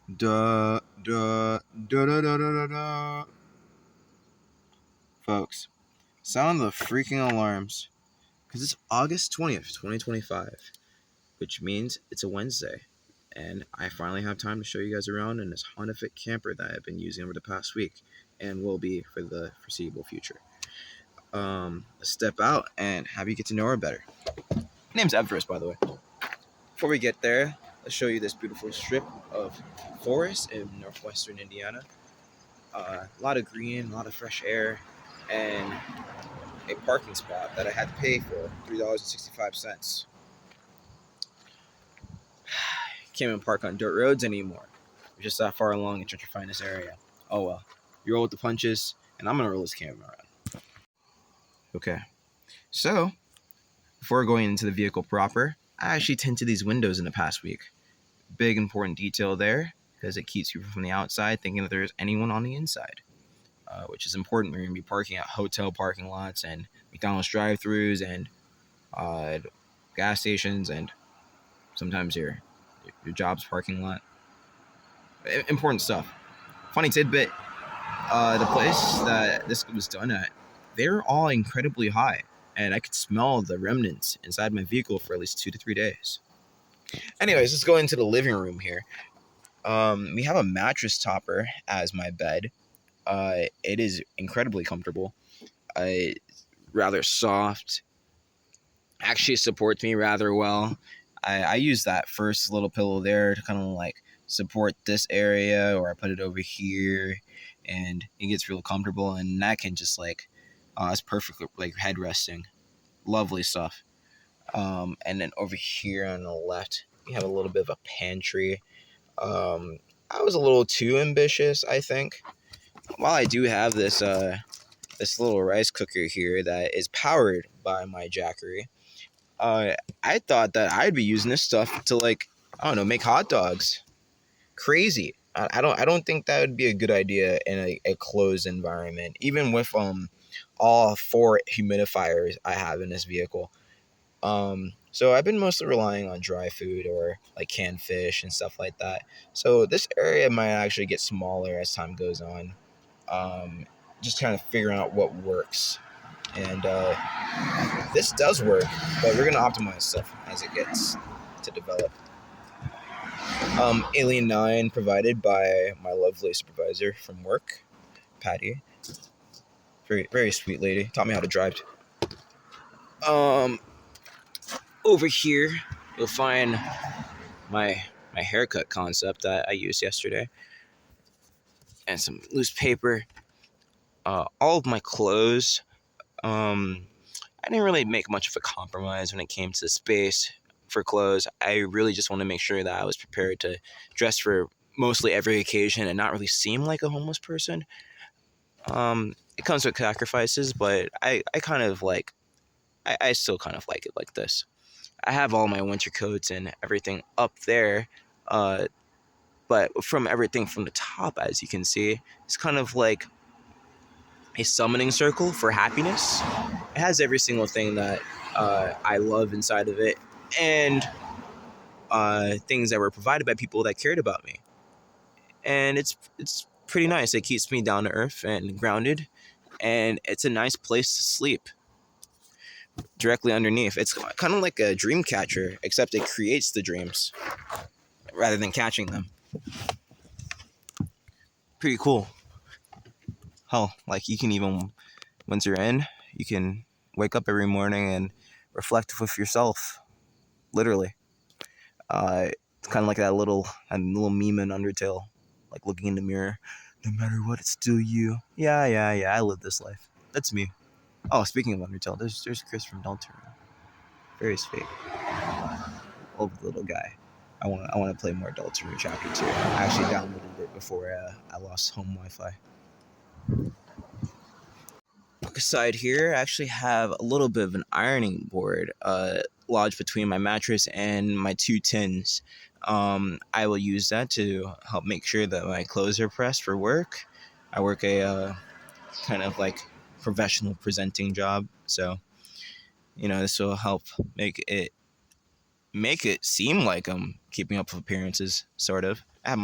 Da, da, da, da, da, da, da. Folks, sound the freaking alarms. Because it's August 20th, 2025, which means it's a Wednesday. And I finally have time to show you guys around in this Honda Fit camper that I've been using over the past week and will be for the foreseeable future. Let's step out and have you get to know her better. My name's Everest, by the way. Before we get there, let's show you this beautiful strip of forest in northwestern Indiana. A lot of green, a lot of fresh air, and a parking spot that I had to pay for $3.65. Can't even park on dirt roads anymore. We're just that far along in gentrifying this area. Oh well, you roll with the punches, and I'm gonna roll this camera around. Okay, so before going into the vehicle proper, I actually tinted these windows in the past week. Big important detail there because it keeps you from the outside thinking that there's anyone on the inside, which is important when you're gonna be parking at hotel parking lots and McDonald's drive-throughs and gas stations and sometimes your job's parking lot. Important stuff. Funny tidbit, the place that this was done at, they're all incredibly high, and I could smell the remnants inside my vehicle for at least 2 to 3 days. Anyways, let's go into the living room here. We have a mattress topper as my bed. It is incredibly comfortable. Rather soft. Actually supports me rather well. I use that first little pillow there to kind of like support this area, or I put it over here, and it gets real comfortable, and that can just like, it's perfect like head resting. Lovely stuff. And then over here on the left, we have a little bit of a pantry. I was a little too ambitious, I think. While I do have this this little rice cooker here that is powered by my Jackery, I thought that I'd be using this stuff to, like, I don't know, make hot dogs. Crazy. I don't think that would be a good idea in a closed environment, even with all 4 humidifiers I have in this vehicle. So I've been mostly relying on dry food or like canned fish and stuff like that. So this area might actually get smaller as time goes on. Just kind of figuring out what works. And this does work, but we're going to optimize stuff as it gets to develop. Alien 9 provided by my lovely supervisor from work, Patty. Very, very sweet lady. Taught me how to drive. Over here, you'll find my haircut concept that I used yesterday, and some loose paper. All of my clothes. I didn't really make much of a compromise when it came to space for clothes. I really just want to make sure that I was prepared to dress for mostly every occasion and not really seem like a homeless person. It comes with sacrifices, but I kind of like, I still kind of like it like this. I have all my winter coats and everything up there, but from everything from the top, as you can see, it's kind of like a summoning circle for happiness. It has every single thing that I love inside of it, and things that were provided by people that cared about me. And it's pretty nice. It keeps me down to earth and grounded, and it's a nice place to sleep. Directly underneath, it's kind of like a dream catcher, except it creates the dreams rather than catching them. Pretty cool. Hell, like you can even, once you're in, you can wake up every morning and reflect with yourself, literally. It's kind of like that little meme in Undertale, like looking in the mirror. No matter what, it's still you. Yeah. I live this life. That's me. Oh, speaking of Undertale, there's Chris from Deltarune. Very sweet. Old little guy. I want to play more Deltarune Chapter 2. I actually downloaded it before I lost home Wi-Fi. Aside here, I actually have a little bit of an ironing board lodged between my mattress and my 2 tins. I will use that to help make sure that my clothes are pressed for work. I work a kind of like professional presenting job, so this will help make it seem like I'm keeping up with appearances, sort of. I have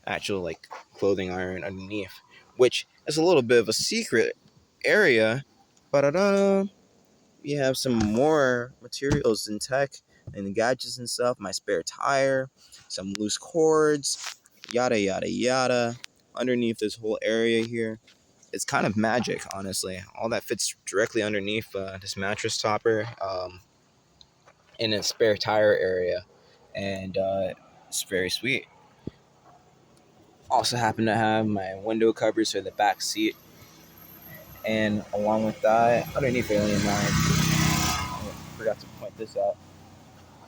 actual like clothing iron underneath, which is a little bit of a secret area. But we have some more materials and tech and gadgets and stuff. My spare tire, some loose cords, yada yada yada. Underneath this whole area here, it's kind of magic, honestly. All that fits directly underneath this mattress topper in a spare tire area, and it's very sweet. Also happen to have my window covers for the back seat, and along with that, underneath Alien Mind, I forgot to point this out.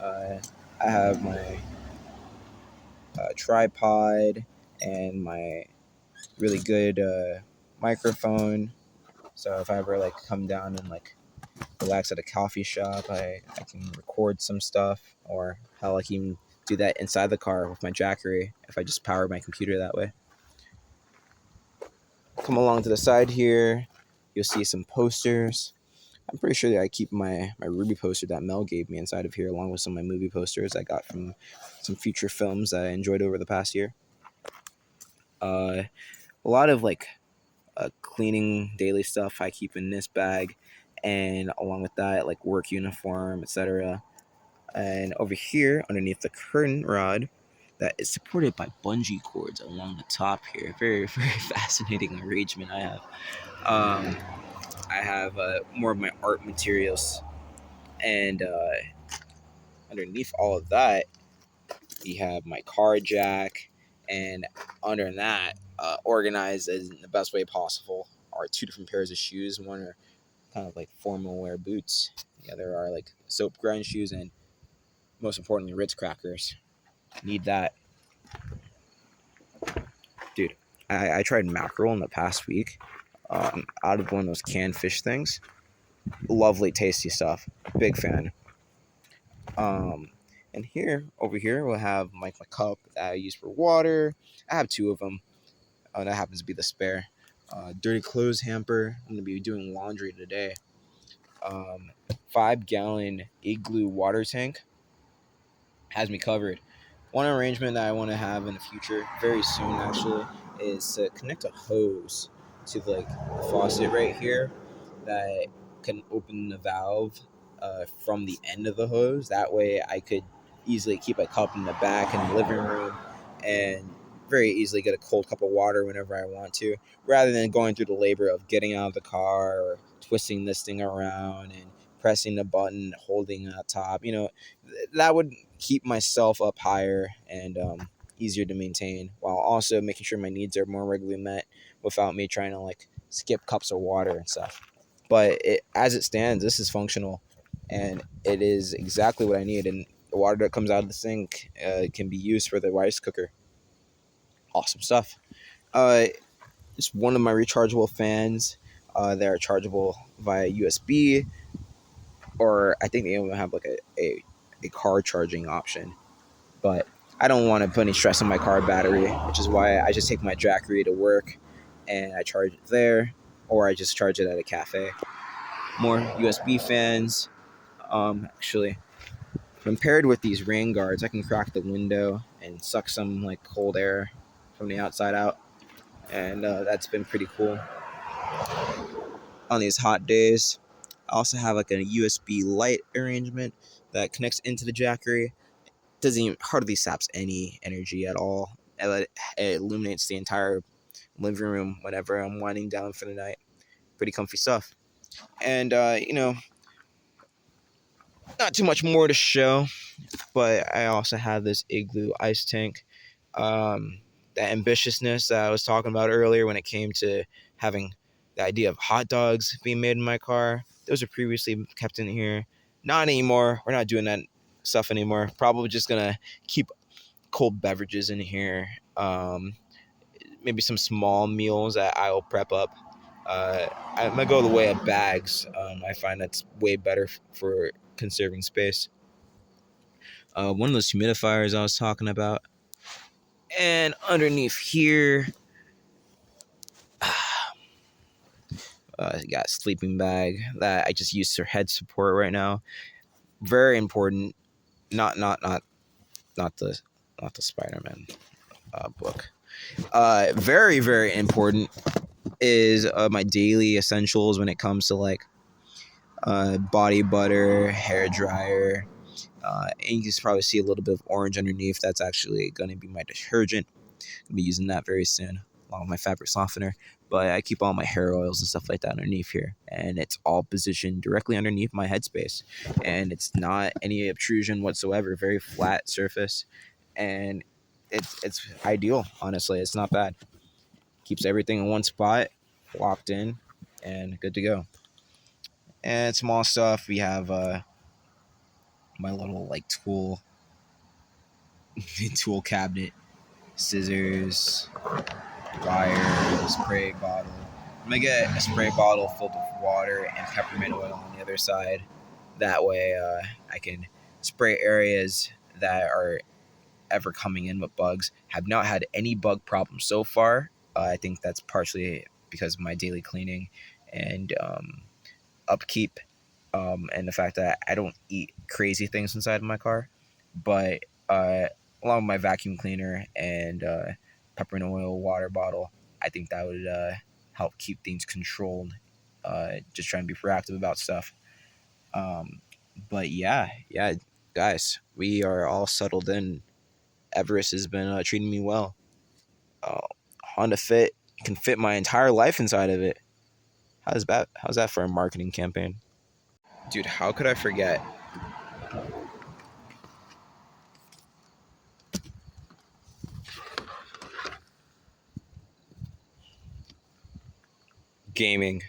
I have my tripod and my really good microphone. So if I ever like come down and like relax at a coffee shop, I can record some stuff, or hell, I can do that inside the car with my Jackery if I just power my computer that way. Come along to the side here, you'll see some posters. I'm pretty sure that I keep my Ruby poster that Mel gave me inside of here, along with some of my movie posters I got from some feature films that I enjoyed over the past year. A lot of like cleaning daily stuff I keep in this bag, and along with that, like work uniform, etc. And over here, underneath the curtain rod, that is supported by bungee cords along the top here. Very, very fascinating arrangement I have. I have more of my art materials, and underneath all of that, you have my car jack, and under that, organized in the best way possible, are two different pairs of shoes. One are kind of like formal wear boots. The other are like soap grind shoes, and most importantly, Ritz crackers. Need that, dude. I tried mackerel in the past week, out of one of those canned fish things. Lovely, tasty stuff. Big fan. Um, and here, over here, we'll have my cup that I use for water. I have two of them. That happens to be the spare. Dirty clothes hamper. I'm gonna be doing laundry today. 5-gallon igloo water tank has me covered. One arrangement that I want to have in the future, very soon actually, is to connect a hose to like the faucet right here that can open the valve from the end of the hose. That way I could easily keep a cup in the back in the living room and very easily get a cold cup of water whenever I want to, rather than going through the labor of getting out of the car or twisting this thing around and pressing the button, holding that top. That would keep myself up higher and easier to maintain, while also making sure my needs are more regularly met without me trying to like skip cups of water and stuff. But as it stands, this is functional, and it is exactly what I need. And the water that comes out of the sink can be used for the rice cooker. Awesome stuff. Uh, it's one of my rechargeable fans. They are chargeable via USB, or I think they even have like a car charging option. But I don't want to put any stress on my car battery, which is why I just take my Jackery to work and I charge it there, or I just charge it at a cafe. More USB fans. Actually, when paired with these rain guards, I can crack the window and suck some like cold air from the outside out, and that's been pretty cool on these hot days. I also have like a USB light arrangement that connects into the Jackery. Doesn't even hardly saps any energy at all. It illuminates the entire living room whenever I'm winding down for the night. Pretty comfy stuff. And not too much more to show, but I also have this igloo ice tank. The ambitiousness that I was talking about earlier when it came to having the idea of hot dogs being made in my car, those are previously kept in here. Not anymore. We're not doing that stuff anymore. Probably just gonna keep cold beverages in here. Maybe some small meals that I'll prep up. I might go the way of bags. I find that's way better for conserving space. One of those humidifiers I was talking about. And underneath here, got a sleeping bag that I just use for head support right now. Very important. Not the Spider-Man book. Very, very important is my daily essentials when it comes to like body butter, hair dryer. And you can probably see a little bit of orange underneath. That's actually going to be my detergent. I'll be using that very soon, along with my fabric softener. But I keep all my hair oils and stuff like that underneath here, and it's all positioned directly underneath my headspace, and it's not any obtrusion whatsoever. Very flat surface, and it's ideal. Honestly, it's not bad. Keeps everything in one spot, locked in, and good to go. And small stuff. We have my little like tool cabinet, scissors, wire, spray bottle. I'm gonna get a spray bottle filled with water and peppermint oil on the other side. That way, I can spray areas that are ever coming in with bugs. Have not had any bug problems so far. I think that's partially because of my daily cleaning and upkeep, and the fact that I don't eat crazy things inside of my car. But along with my vacuum cleaner and peppermint oil water bottle, I think that would help keep things controlled. Just trying to be proactive about stuff. Um, but yeah, guys, we are all settled in. Everest has been treating me well. Uh, Honda Fit can fit my entire life inside of it. How's that? How's that for a marketing campaign, dude? How could I forget? Gaming,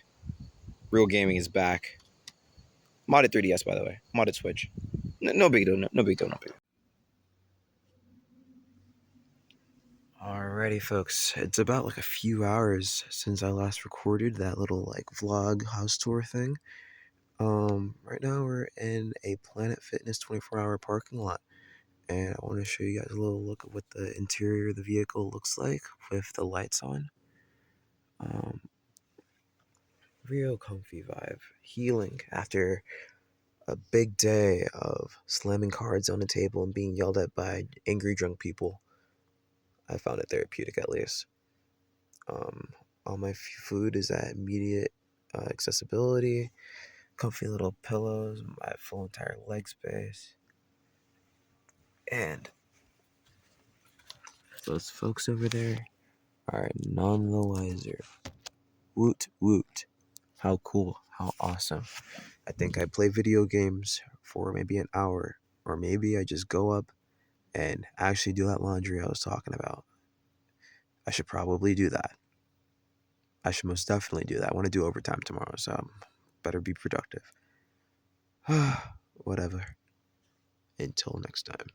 real gaming is back. Modded 3DS, by the way. Modded Switch. No big deal. No big deal. No big deal. Alrighty, folks. It's about like a few hours since I last recorded that little like vlog house tour thing. Right now we're in a Planet Fitness 24-hour parking lot, and I want to show you guys a little look at what the interior of the vehicle looks like with the lights on. Um, Real comfy vibe, healing after a big day of slamming cards on the table and being yelled at by angry drunk people. I found it therapeutic, at least. Um, all my food is at immediate accessibility. Comfy little pillows, my full entire leg space, and those folks over there are none the wiser. Woot woot! How cool! How awesome! I think I play video games for maybe an hour, or maybe I just go up and actually do that laundry I was talking about. I should probably do that. I should most definitely do that. I want to do overtime tomorrow, so better be productive. Whatever. Until next time.